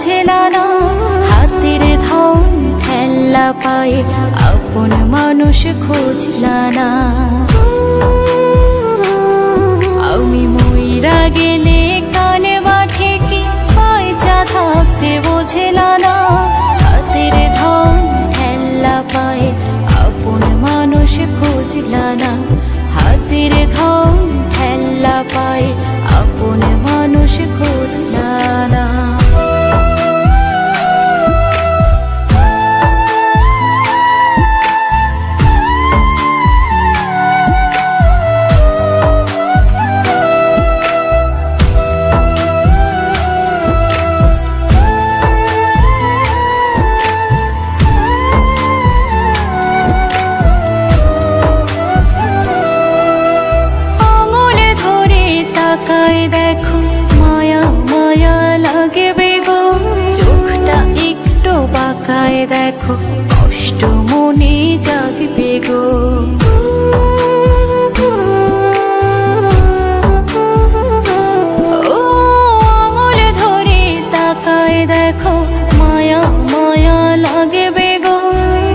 বুঝলা না হাতের ধন ঠেলা পায়ে আপন মানুষ খুঁজলা না আমি মইরা গেলে কানে বাঠে কি পয়সা থাকতে বুঝলা না হাতের ধন ঠেলা পায়ে আপন মানুষ খুঁজলা না হাতের ধন ঠেলা পায়ে আপন মানুষ খুঁজলা না দেখো মায়া মায়া লাগে বেগো চোখটা একটু বাঁকায় দেখো কষ্ট মনে জাগবে গো ও আঙুলে ধরে তাকায় দেখো মায়া মায়া লাগে বেগো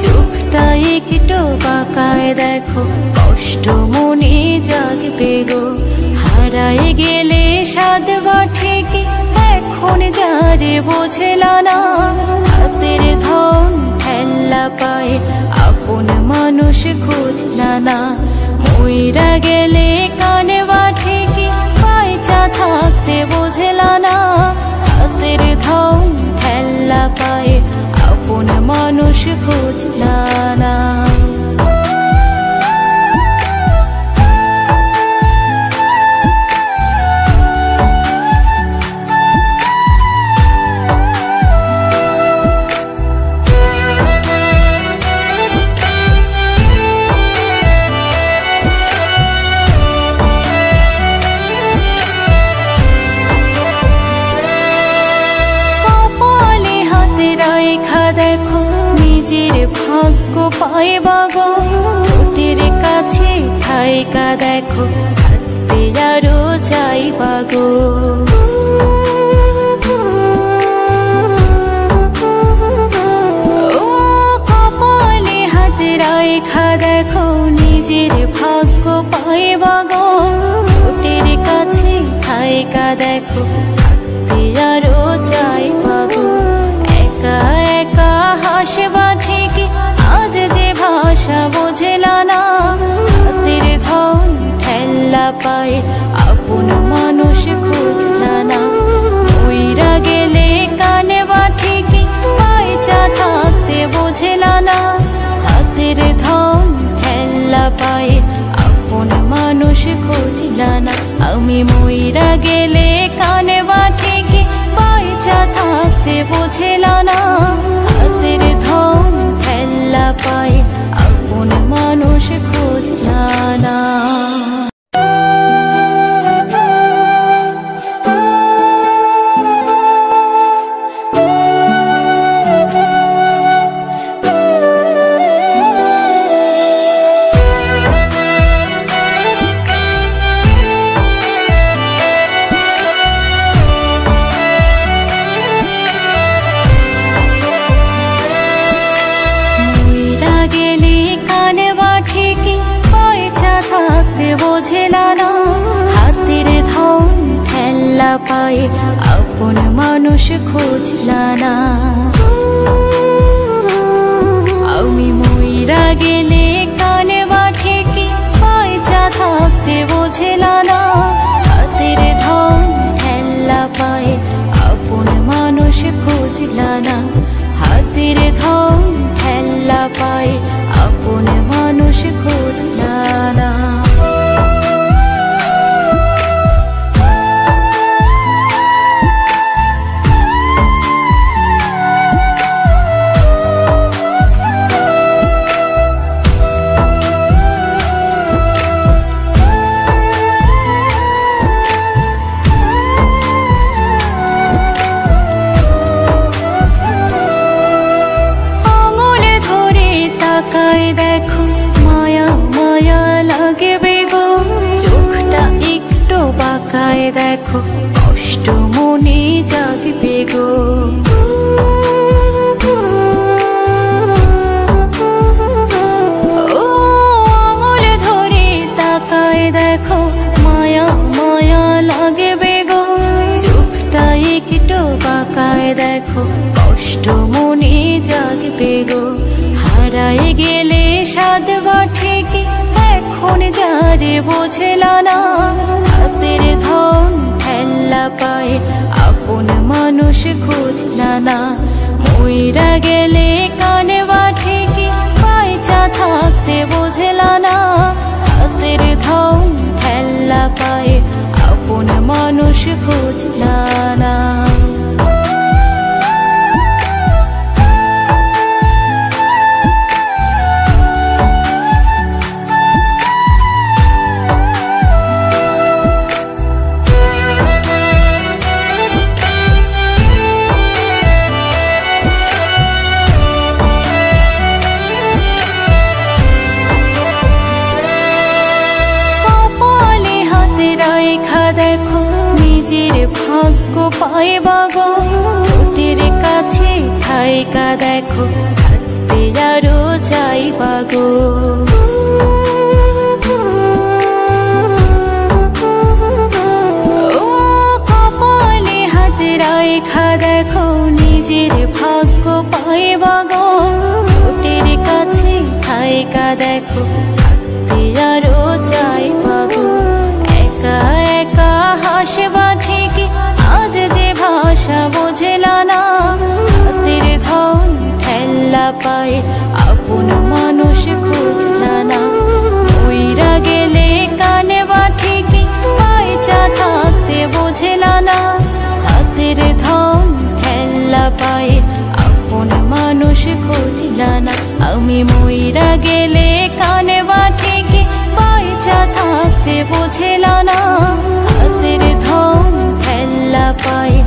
চোখটা একটু বাঁকায় দেখো কষ্ট মনে জাগবে গো হারায় গেলে সাদ বাঠে কি এখন যারে বোঝলা না হাতের ধন ঠেলা পায়ে আপন মানুষ খুঁজলা না মইরা গেলে কানে বাঠে কি পয়সা থাকতে বোঝলা না হাতের ধন ঠেলা পায়ে আপন মানুষ খুঁজলা না দেখো নিজের ভাগ্য পাইবা গো ঠোঁটের কাছে থাইকা দেখো থাকতে আরো চাইবা গো ও কপালে হাতে রাখা দেখো নিজের ভাগ্য পাইবা গো ঠোঁটের কাছে থাইকা দেখো থাকতে আরো চাইবা গো একা একা হাসবা ঠিকই আজ যে ভাষা বোঝলা না হাতের ধন ঠেলা পায়ে আপন মানুষ খুঁজলা না মইরা গেলে কানে বাঠে কি পয়সা থাকতে বোঝলা না হাতের ধন ঠেলা পায়ে আপন মানুষ খুঁজলা না আমি মইরা গেলে কানে বাঠে কি পয়সা থাকতে বোঝলা না হাতের ধন ঠেলা পায়ে আপন মানুষ খুঁজলা না বোঝলা না হাতের ধন ঠেলা পায়ে আপন মানুষ খুঁজলা না আমি মইরা গেলে কানে বাঠে কি পয়সা থাকতে বোঝলা না হাতের ধন ঠেলা পায়ে আপন মানুষ খুঁজলা না হাতের ধন ঠেলা পায়ে আপন মানুষ খুঁজলা না দেখো মায়া মায়া লাগে বেগো চোখটা একটু বাঁকায় দেখো কষ্ট মনে জাগবে গো দেখো কষ্ট মনে জাগবে গো। হারায় গেলে স্বাদ বাটে কি এখন যারে বোঝলা না, হাতের ধন ঠেল্লা পায়ে আপন মানুষ খুঁজলা না। মইরা গেলে কানে বাটে কি পয়সা থাকতে বোঝলা না, হাতের ধন ঠেল্লা পায়ে আপন মানুষ খুঁজলা না। দেখো নিজের ভাগ্য পাইবা গো, ঠোঁটের কাছে থাইকা দেখো থাকতে আরো চাইবা গো। ও কপালে হাত রাইখা দেখো নিজের ভাগ্য পাইবা গো, ঠোঁটের কাছে থাইকা দেখো থাকতে আরো চাইবা গো। একা একা হাসবা ঠিকই আজ যে ভাষা বোঝলা না, হাতের ধন ঠেল্লা পায়ে আপন মানুষ খুঁজলা না। মইরা গেলে কানে বা ঠিকই পয়সা থাকতে বোঝলা না, হাতের ধন ঠেল্লা পায়ে আপন মানুষ খুঁজলা না। আমি মইরা গেলে কানে বা ঠিকই পয়সা থাকতে বোঝলা না, হাতের ধন ঠেল্লা পায়ে